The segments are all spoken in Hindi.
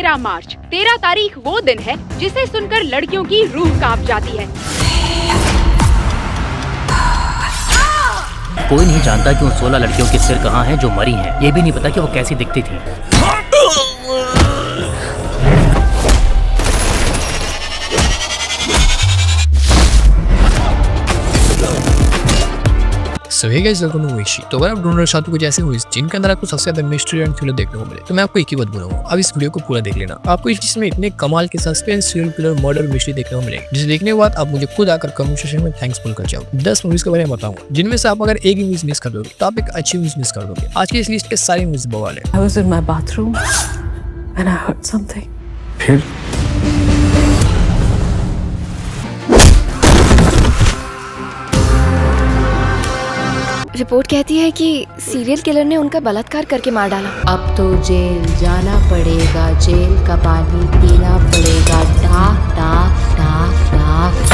13 मार्च। 13 तारीख वो दिन है जिसे सुनकर लड़कियों की रूह कांप जाती है। कोई नहीं जानता कि उन 16 लड़कियों के सिर कहाँ हैं जो मरी हैं। ये भी नहीं पता कि वो कैसी दिखती थी। So hey guys, welcome to Wishi। तो अगर आप ढूंढ रहे हो कुछ ऐसे मूवीज जिनके अंदर आपको सबसे ज्यादा मिस्ट्री एंड थ्रिलर देखने को मिले, तो मैं आपको एक ही बात बोलूंगा, अब इस वीडियो को पूरा देख लेना। आपको इस चीज में इतने कमाल के suspense, serial killer, murder, mystery देखने को मिलेगी, जिसे देखने के बाद आप मुझे खुद आकर कमेंट सेक्शन में थैंक्स बोल कर जाओ। 10 मूवीज के बारे में बताऊंगा, जिनमें से आप अगर एक ही मूवीज मिस कर दोगे तो आप एक अच्छी मूवीज मिस कर दोगे। आज की इस लिस्ट के सारी मूवीज बवाल है। I was in my bathroom and I heard something। फिर रिपोर्ट कहती है कि सीरियल किलर ने उनका बलात्कार करके मार डाला। अब तो जेल जाना पड़ेगा, जेल का पानी पीना पड़ेगा। डाक डाक डाक डाक।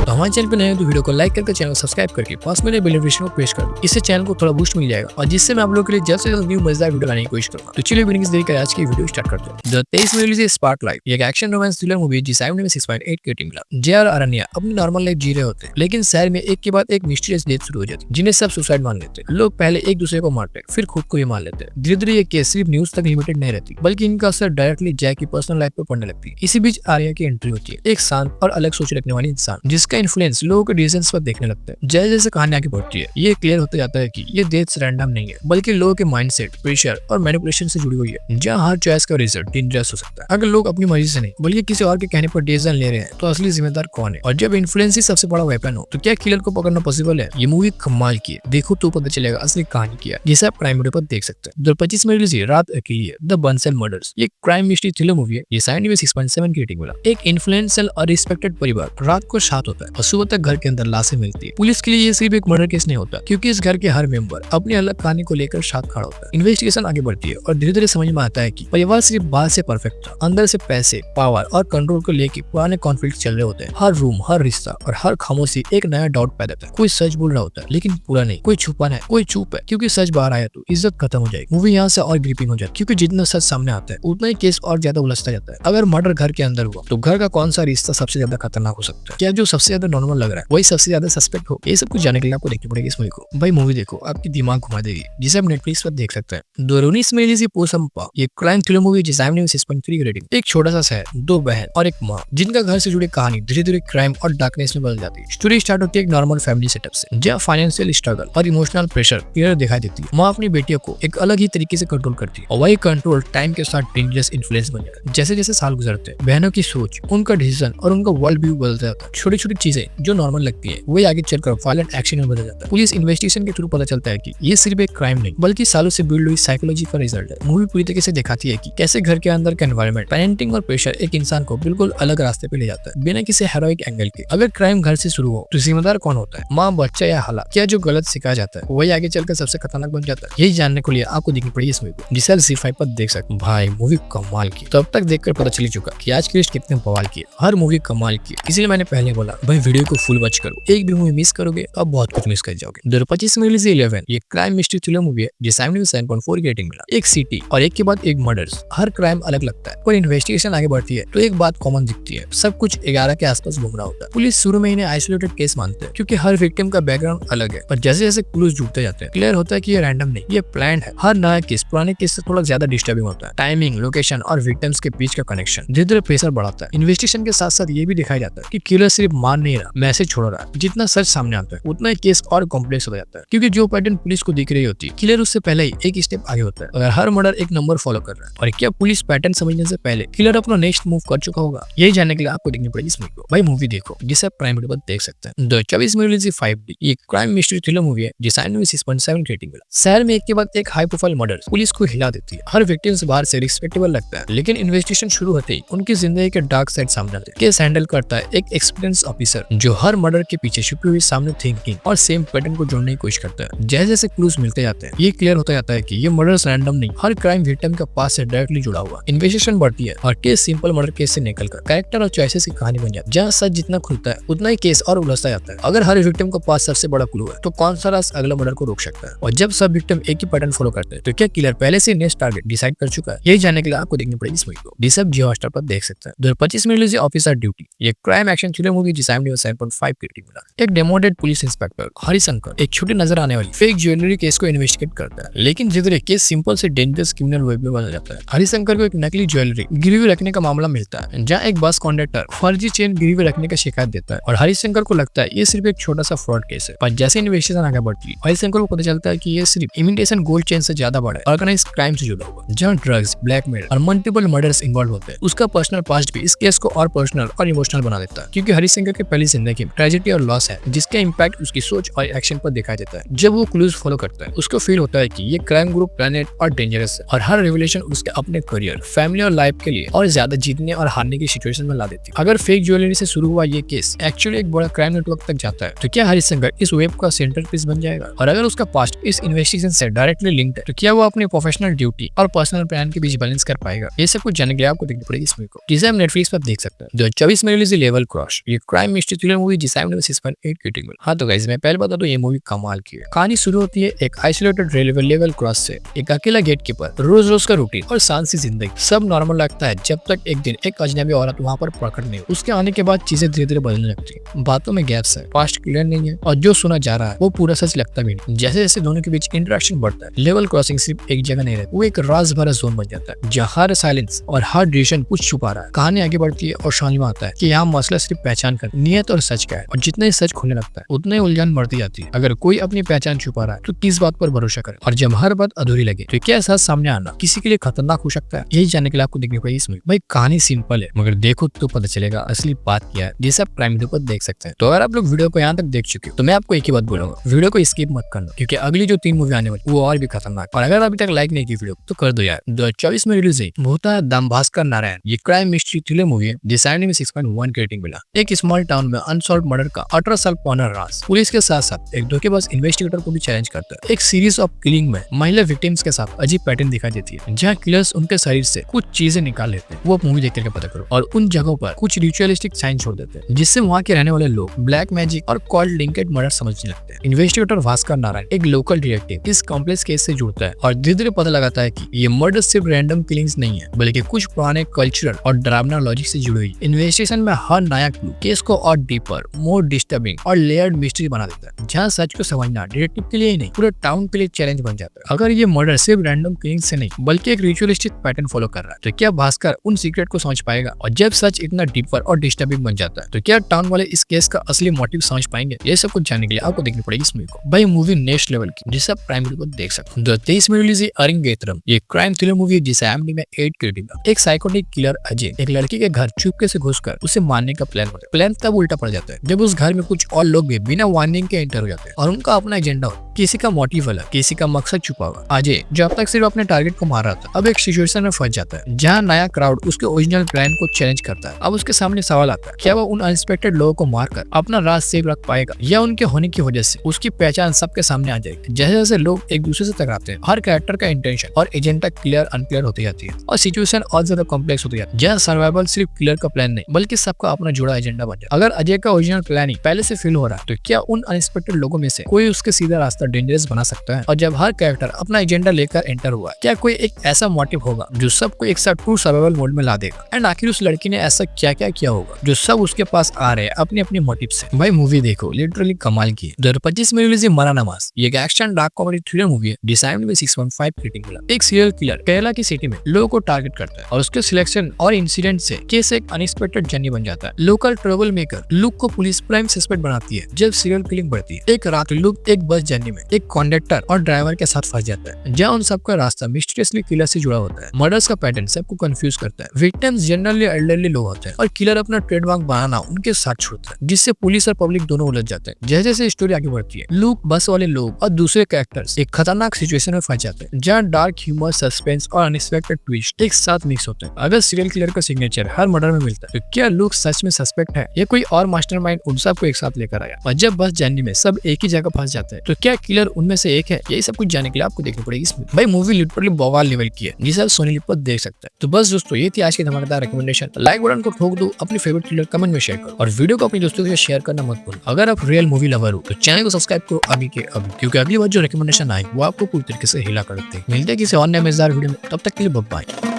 तो हमारे चैनल पे नए हो तो वीडियो को लाइक करके चैनल को सब्सक्राइब करके पास में बेल नोटिफिकेशन को प्रेस कर दो। इससे चैनल को थोड़ा बूस्ट मिल जाएगा और जिससे मैं आप लोगों के लिए जल्द से जल्द न्यू मजेदार वीडियो लाने की कोशिश करूंगा। तो चलिए बिना किसी देरी के आज की वीडियो स्टार्ट करते हैं। 2023 में रिलीज है स्पॉटलाइट, एक एक्शन रोमांस थ्रिलर मूवी जिस IMDb में 6.8 की रेटिंग मिला। जे.आर. अरण्या अपनी नॉर्मल लाइफ जी रहे होते हैं, लेकिन शहर में एक के बाद एक मिस्टीरियस डेथ शुरू हो जाती है, जिन्हें सब सुसाइड मान लेते हैं। लोग पहले एक दूसरे को मारते हैं, फिर खुद को भी मार लेते हैं। धीरे धीरे ये केस सिर्फ न्यूज तक लिमिटेड नहीं रहती, बल्कि इनका असर डायरेक्टली जैक की पर्सनल लाइफ पर पड़ने लगती है। इसी बीच आर्या की एंट्री होती है, एक शांत और अलग सोच रखने वाली इंसान, जिसका इन्फ्लुएंस लोगों के डिसीजंस पर देखने लगता है। जैसे जैसे कहानी आगे बढ़ती है, ये क्लियर होता जाता है कि ये डेथ रैंडम नहीं है, बल्कि लोगों के माइंडसेट, प्रेशर और मैनिपुलेशन से जुड़ी हुई है, जहाँ हर चॉइस का रिजल्ट डेंजरस हो सकता है। अगर लोग अपनी मर्जी से नहीं बल्कि किसी और के कहने पर डिसीजन ले रहे हैं, तो असली जिम्मेदार कौन है? और जब इन्फ्लुएंस ही सबसे बड़ा वेपन हो, तो क्या किलर को पकड़ना पॉसिबल है? ये मूवी कमाल की है, देखो तो पता चलेगा असली कहानी क्या है, जिसे आप प्राइम वीडियो पर देख सकते हैं। 2025 में रिलीज रात अकेली है, द बंसल मर्डर्स। ये क्राइम मिस्ट्री थ्रिलर मूवी है। ये IMDb में 6.7 की रेटिंग मिला। एक इन्फ्लुएंशियल और रिस्पेक्टेड परिवार रात को शांत होता है और सुबह तक घर के अंदर लाशें मिलती है। पुलिस के लिए ये सिर्फ एक मर्डर केस नहीं होता, क्योंकि इस घर के हर मेंबर अपनी अलग कहानी को लेकर साथ खड़ा होता है। इन्वेस्टिगेशन आगे बढ़ती है और धीरे धीरे समझ में आता है कि परिवार सिर्फ बाहर से परफेक्ट था, अंदर से पैसे, पावर और कंट्रोल को लेकर पुराने कॉन्फ्लिक्ट चल रहे होते हैं। हर रूम, हर रिश्ता और हर खामोशी एक नया डाउट पैदा करता है। कोई सच बोल रहा होता है, लेकिन पूरा नहीं। कोई छुपा है, कोई चुप है, क्योंकि सच बाहर आया तो इज्जत खत्म हो जाएगी। मूवी यहाँ से और ग्रिपिंग हो जाती है, क्योंकि जितना सच सामने आता है उतना ही केस और ज्यादा उलझता जाता है। अगर मर्डर घर के अंदर हुआ, तो घर का कौन सा रिश्ता सबसे ज्यादा खतरनाक हो सकता है? क्या जो सबसे ज्यादा नॉर्मल लग रहा है वही सबसे ज्यादा सस्पेक्ट हो? ये सब कुछ जाने के लिए आपको देखनी पड़ेगी इस मूवी को। भाई मूवी देखो, आपकी दिमाग घुमा देगी, जिसे आप नेटफ्लिक्स पर देख सकते हैं। 2019 में रिलीज पोसंपा, ये क्राइम थ्रिलर मूवी जिस IMDb में 6.3 की रेटिंग। एक छोटा सा शहर, 2 बहन और एक माँ, जिनका घर से जुड़ी कहानी धीरे धीरे क्राइम और डार्कनेस में बदल जाती है। स्टोरी स्टार्ट होती है एक नॉर्मल फैमिली सेटअप से, जहाँ फाइनेंशियल स्ट्रगल और इमोशनल प्रेशर क्लियर दिखाई देती है। माँ अपनी बेटियों को एक अलग ही तरीके से कंट्रोल करती है, और वही कंट्रोल टाइम के साथ डेंजरस इन्फ्लुएंस बन जाता है। जैसे जैसे साल गुजरते हैं, बहनों की सोच, उनका डिसीजन और उनका वर्ल्ड व्यू बदलता जाता है। छोटी छोटी चीजें जो नॉर्मल लगती है, वही आगे चलकर वायलेंट एक्शन में बदल जाता है। पुलिस इन्वेस्टिगेशन के थ्रू पता चलता है कि ये सिर्फ एक क्राइम नहीं, बल्कि सालों से बिल्ड हुई साइकोलॉजी का रिजल्ट है। मूवी पूरी तरीके से दिखाती है कि कैसे घर के अंदर का एनवायरनमेंट, पेरेंटिंग और प्रेशर एक इंसान को बिल्कुल अलग रास्ते पे ले जाता है, बिना किसी हेरोइक एंगल के। अगर क्राइम घर से शुरू हो, तो जिम्मेदार कौन होता है? माँ, बच्चा या हालात? क्या जो गलत सिखाया जाता है वही आगे चलकर सबसे खतरनाक बन जाता है? यही जानने को लिए आपको देखनी पड़ेगी इस मूवी को, जिसे ZEE5 पर देख सकते हैं। भाई मूवी कमाल की, तो अब तक देखकर पता चल चुका कि आज की लिस्ट कितने बवाल की है। हर मूवी कमाल की है, इसीलिए मैंने पहले बोला भाई वीडियो को फुल वॉच करो। एक भी मूवी मिस करोगे तो आप बहुत कुछ मिस कर जाओगे। 2025 में रिलीज 11, ये क्राइम मिस्ट्री थ्रिलर मूवी है जिस IMDb में 7.4 की रेटिंग मिला। एक सिटी और एक के बाद एक मर्डर्स, हर क्राइम अलग लगता है, पर इन्वेस्टिगेशन आगे बढ़ती है तो एक बात कॉमन दिखती है, सब कुछ 11 के आसपास घूम रहा होता है। पुलिस शुरू में इन्हें आइसोलेटेड केस मानते हैं, क्योंकि हर विक्टिम का बैकग्राउंड अलग है, पर जैसे जैसे क्लूज जुड़ते जाते हैं, क्लियर होता है कि ये रैंडम नहीं, ये प्लान्ड है। हर नया केस पुराने केस से थोड़ा ज्यादा डिस्टर्बिंग होता है। टाइमिंग, लोकेशन और विक्टिम्स के बीच का कनेक्शन धीरे धीरे प्रेशर बढ़ाता है। इन्वेस्टिगेशन के साथ साथ ये भी दिखाया जाता है कि किलर सिर्फ मार नहीं रहा, मैसेज छोड़ रहा है। जितना सच सामने आता है, उतना ही केस और कॉम्प्लेक्स हो जाता है, क्योंकि जो पैटर्न पुलिस को दिख रही होती है, किलर उससे पहले ही एक स्टेप आगे होता है। अगर हर मर्डर एक नंबर फॉलो कर रहा है, और क्या पुलिस पैटर्न समझने से पहले किलर अपना नेक्स्ट मूव कर चुका होगा? यही जानने के लिए आपको देखनी पड़ेगी इस मूवी को। भाई मूवी देखो, जिसे आप प्राइम वीडियो पर देख सकते हैं। 2024 में रिलीज 5D, ये क्राइम मिस्ट्री थ्रिलर मूवी है जिस IMDb में 6.7 की रेटिंग मिला। शहर में एक के बाद एक हाई प्रोफाइल मर्डर पुलिस को हिला देती है। हर विक्टिम्स बाहर से रिस्पेक्टेबल लगता है, लेकिन इन्वेस्टिगेशन शुरू होते ही उनकी जिंदगी के डार्क साइड सामने आते हैं। केस हैंडल करता है एक एक्सपीरियंस ऑफिसर इंस्पेक्टर जो हर मर्डर के पीछे छुपी हुई सामने थिंकिंग और सेम पैटर्न को जोड़ने की कोशिश करता है। जैसे जैसे क्लूज मिलते जाते हैं ये क्लियर होता जाता है कि ये मर्डर्स रैंडम नहीं, हर क्राइम विक्टिम के पास से डायरेक्टली जुड़ा हुआ। इन्वेस्टिगेशन बढ़ती है और केस सिंपल मर्डर केस से निकलकर कैरेक्टर और चॉइसेस की कहानी बन जाती है, जहाँ सच जितना खुलता है उतना ही केस और उलझता जाता है। अगर हर विक्टिम के पास सबसे बड़ा क्लू है तो कौन सा राज अगला मर्डर को रोक सकता है, और जब सब विक्टिम एक ही पैटर्न फॉलो करते हैं तो क्या किलर पहले से नेक्स्ट टारगेट डिसाइड कर चुका है? यही जानने के लिए आपको देखनी पड़ेगी इस मूवी को। जिसे आप जियो हॉटस्टार पर देख सकते हैं। 2025 में रिलीज ऑफिसर ड्यूटी, ये क्राइम एक्शन थ्रिलर मूवी जिसे IMDb 7.5 की रेटिंग मिला। एक डेमोडेड पुलिस इंस्पेक्टर हरिशंकर एक छोटी नजर आने वाली फेक ज्वेलरी केस को इन्वेस्टिगेट करता है, लेकिन धीरे केस सिंपल से डेंजरस क्रिमिनल वेब में बदल जाता है। हरिशंकर को एक नकली ज्वेलरी गिरवी रखने का मामला मिलता है, जहाँ एक बस कंडक्टर फर्जी चेन गिरवी रखने का शिकायत देता है और हरिशंकर को लगता है ये सिर्फ एक छोटा सा फ्रॉड केस है। पर जैसे इन्वेस्टिगेशन आगे बढ़ती है हरिशंकर को पता चलता है कि ये सिर्फ इमिटेशन गोल्ड चेन से ज्यादा बड़ा है, ऑर्गेनाइज्ड क्राइम से जुड़ा हुआ, जहाँ ड्रग्स, ब्लैकमेल और मल्टीपल मर्डर्स इन्वॉल्व होते हैं। उसका पर्सनल पास्ट भी इस केस को और पर्सनल और इमोशनल बना देता है, क्योंकि हरिशंकर की पहली जिंदगी में ट्रेजेडी और लॉस है, जिसका इंपैक्ट उसकी सोच और एक्शन पर दिखाई देता है। जब वो क्लूज फॉलो करता है उसको फील होता है कि ये क्राइम ग्रुप प्लैनेट और डेंजरस है, और हर रिवलेशन उसके अपने करियर, फैमिली और लाइफ के लिए और ज्यादा जीतने और हारने की सिचुएशन में ला देती है। अगर फेक ज्वेलरी से शुरू हुआ ये केस एक्चुअली एक बड़ा क्राइम नेटवर्क तक जाता है तो क्या हरिशंकर इस वेब का सेंटर पीस बन जाएगा? और अगर उसका पास्ट इस इन्वेस्टिगेशन से डायरेक्टली लिंक्ड है तो क्या वो अपनी प्रोफेशनल ड्यूटी और पर्सनल प्लान के बीच बैलेंस कर पाएगा? ये सब कुछ जानने के लिए आपको देखनी पड़ेगी इस मूवी को, जिसे आप नेटफ्लिक्स पर देख सकते हैं। 2024 में रिलीज लेवल क्रॉस, ये क्राइम मिस्ट्री थ्रिलर मूवी जिसे IMDb 6.8 की रेटिंग मिला। हाँ तो गाइस मैं पहले बता दूं ये मूवी कमाल की है। कहानी शुरू होती है एक आइसोलेटेड रेलवे लेवल क्रॉस से। एक अकेला गेटकीपर, रोज रोज का रूटीन और शांत सी जिंदगी, सब नॉर्मल लगता है जब तक एक दिन एक अजनबी औरत वहाँ पर प्रकट नहीं। उसके आने के बाद चीजें धीरे धीरे बदलने लगती है, बातों में गैप्स है, पास्ट क्लियर नहीं है और जो सुना जा रहा है वो पूरा सच लगता भी नहीं। जैसे जैसे दोनों के बीच इंटरेक्शन बढ़ता है लेवल क्रॉसिंग सिर्फ एक जगह नहीं रहती, वो एक राज भरा जोन बन जाता है जहाँ हर साइलेंस और हर डिसीजन कुछ छुपा रहा है। कहानी आगे बढ़ती है और समझ में आता है कि यहाँ मसला सिर्फ पहचान कर नियत और सच का है, और जितना ही सच खुलने लगता है उतना ही उलझन बढ़ती जाती है। अगर कोई अपनी पहचान छुपा रहा है तो किस बात पर भरोसा करे, और जब हर बात अधूरी लगे तो क्या सच सामने आना किसी के लिए खतरनाक हो सकता है? यही जानने के लिए आपको देखनी पड़ेगी इसमें। भाई कहानी सिंपल है मगर देखो तो पता चलेगा असली बात क्या है, जिसे आप प्राइम वीडियो पर देख सकते हैं। तो अगर आप लोग वीडियो को यहाँ तक देख चुके हो तो मैं आपको एक ही बात बोलूंगा, वीडियो को स्किप मत करना, क्योंकि अगली जो 3 मूवी आने वाली वो और भी खतरनाक। और अगर अभी तक लाइक नहीं की वीडियो तो कर दो यार। 2024 में रिलीज हुई भूता दाम भास्कर नारायण, ये क्राइम मिस्ट्री थ्रिलर मूवी है जिसे IMDb 6.1 की रेटिंग मिला। एक स्मॉल टाउन में अनसॉल्व मर्डर का 18 साल पुराना राज पुलिस के साथ साथ एक धोखेबाज इन्वेस्टिगेटर को भी चैलेंज करता है। एक सीरीज ऑफ किलिंग में महिला विक्टिम्स के साथ अजीब पैटर्न दिखाई देती है, जहाँ किलर्स उनके शरीर से कुछ चीजें निकाल लेते हैं। वो मूवी देख करके पता करो। और उन जगहों पर कुछ रिचुअलिस्टिक साइन छोड़ देते हैं, जिससे वहाँ के रहने वाले लोग ब्लैक मैजिक और कॉल्ड लिंकेड मर्डर समझने लगते हैं। इन्वेस्टिगेटर भास्कर नारायण एक लोकल डिटेक्टिव इस कॉम्प्लेक्स केस से जुड़ता है और धीरे धीरे पता लगाता है कि ये मर्डर सिर्फ रैंडम किलिंग्स नहीं है, बल्कि कुछ पुराने कल्चरल और ड्रामा लॉजिक से जुड़ी हुई। इन्वेस्टिगेशन में हर नया क्लू केस को और डीपर, मोर डिस्टर्बिंग और लेयर्ड मिस्ट्री बना देता है, जहाँ सच को समझना डिटेक्टिव के लिए ही नहीं पूरे टाउन के लिए चैलेंज बन जाता है। अगर ये मर्डर सिर्फ रैंडम किलिंग से नहीं बल्कि एक रिचुअलिस्टिक पैटर्न फॉलो कर रहा है तो क्या भास्कर उन सीक्रेट को समझ पाएगा? और जब सच इतना डीपर और डिस्टर्बिंग बन जाता है तो क्या टाउन वाले इस केस का असली मोटिव समझ पाएंगे? ये सब कुछ जानने के लिए आपको देखनी पड़ेगी इस मूवी को। भाई मूवी नेक्स्ट लेवल की, जिसे आप प्राइम वीडियो पर देख सकते हैं। 2023 में रिलीज अरिंगेत्रम, ये क्राइम थ्रिलर मूवी है जिसे IMDb में 8 की रेटिंग है। एक साइकोटिक किलर अजय एक लड़की के घर चुपके से घुसकर उसे मारने का प्लान होता है। प्लान तब उल्टा पड़ जाता है जब उस घर में कुछ और लोग भी बिना वार्निंग के एंटर हो जाते हैं और उनका अपना एजेंडा होता है। किसी का मोटिव अलग, किसी का मकसद छुपा हुआ। अजय जो अब तक सिर्फ अपने टारगेट को मार रहा था अब एक सिचुएशन में फंस जाता है जहाँ नया क्राउड उसके ओरिजिनल प्लान को चैलेंज करता है। अब उसके सामने सवाल आता है, क्या वो उन अनएक्सपेक्टेड लोगों को मारकर अपना राज सेव रख पाएगा, या उनके होने की वजह से उसकी पहचान सबके सामने आ जाएगी? जैसे जैसे लोग एक दूसरे से टकराते हैं हर कैरेक्टर का इंटेंशन और एजेंडा क्लियर अनक्लियर होती जाती है और सिचुएशन और ज्यादा कॉम्प्लेक्स होती जाती है, जहाँ सर्वाइवल सिर्फ किलर का प्लान नहीं बल्कि सबका अपना जुड़ा एजेंडा बन जाए। अगर अजय का ओरिजिनल प्लानिंग पहले से फील हो रहा है तो क्या उन अनएक्सपेक्टेड लोगों में से कोई उसके सीधा रास्ता डेंजरस बना सकता है? और जब हर कैरेक्टर अपना एजेंडा लेकर एंटर हुआ क्या कोई एक ऐसा मोटिव होगा जो सबको एक साथ ट्रू सर्वाइवल मोड में ला देगा? एंड आखिर उस लड़की ने ऐसा क्या क्या किया होगा जो सब उसके पास आ रहे हैं अपने अपने मोटिव से? भाई मूवी देखो लिटरली कमाल की है। 2025 में रिलीज मरा नमाज, ये एक action dark comedy thriller movie है जिसे IMDb 6.5 रेटिंग मिला। एक सीरियल किलर केरला की सिटी में लोगों को टारगेट करता है और उसके सिलेक्शन और इंसिडेंट से केस एक अनएक्सपेक्टेड जर्नी बन जाता है। लोकल ट्रबल मेकर लुक को पुलिस प्राइम सस्पेक्ट बनाती है जब सीरियल किलिंग बढ़ती है। एक रात लुक एक बस जर्नी में एक कंडक्टर और ड्राइवर के साथ फंस जाता है, जहाँ उन सबका रास्ता मिस्टीरियसली किलर से जुड़ा होता है। मर्डर्स का पैटर्न सबको कंफ्यूज करता है। विक्टिम्स जनरली एल्डरली लोग होते हैं और किलर अपना ट्रेडमार्क बनाना उनके साथ छोड़ता है, जिससे पुलिस और पब्लिक दोनों उलझ जाते हैं। जैसे जैसे स्टोरी आगे बढ़ती है, लूक, बस वाले लोग और दूसरे कैरेक्टर्स एक खतरनाक सिचुएशन में फंस जाते हैं, जहाँ डार्क ह्यूमर, सस्पेंस और अनएक्सपेक्टेड ट्विस्ट एक साथ मिक्स होते हैं। अगर सीरियल किलर का सिग्नेचर हर मर्डर में मिलता है, तो क्या लूक सच में सस्पेक्ट है या कोई और मास्टरमाइंड उन सबको एक साथ लेकर आया? और जब बस जानने में सब एक ही जगह फंस जाते हैं, तो क्या किलर उनमें से एक है? यही सब कुछ जानने के लिए आपको देखनी पड़ेगी इसमें। भाई मूवी लिटरली बवाल लेवल की है, जिसे आप सोनी लिव पर देख सकते हैं। तो बस दोस्तों, ये थी आज की धमाकेदार रिकमेंडेशन। लाइक बटन को ठोक दो, अपनी फेवरेट किलर कमेंट में शेयर करो और वीडियो को अपने दोस्तों के साथ शेयर करना मत भूलो। अगर आप रियल मूवी लवर हो तो चैनल को सब्सक्राइब करो अभी के अभी, क्योंकि अगली बार जो रिकमेंडेशन आए वो आपको पूरी तरीके से हिला कर देते हैं। मिलते हैं किसी और नए मजेदार वीडियो में, तब तक के लिए बाय बाय।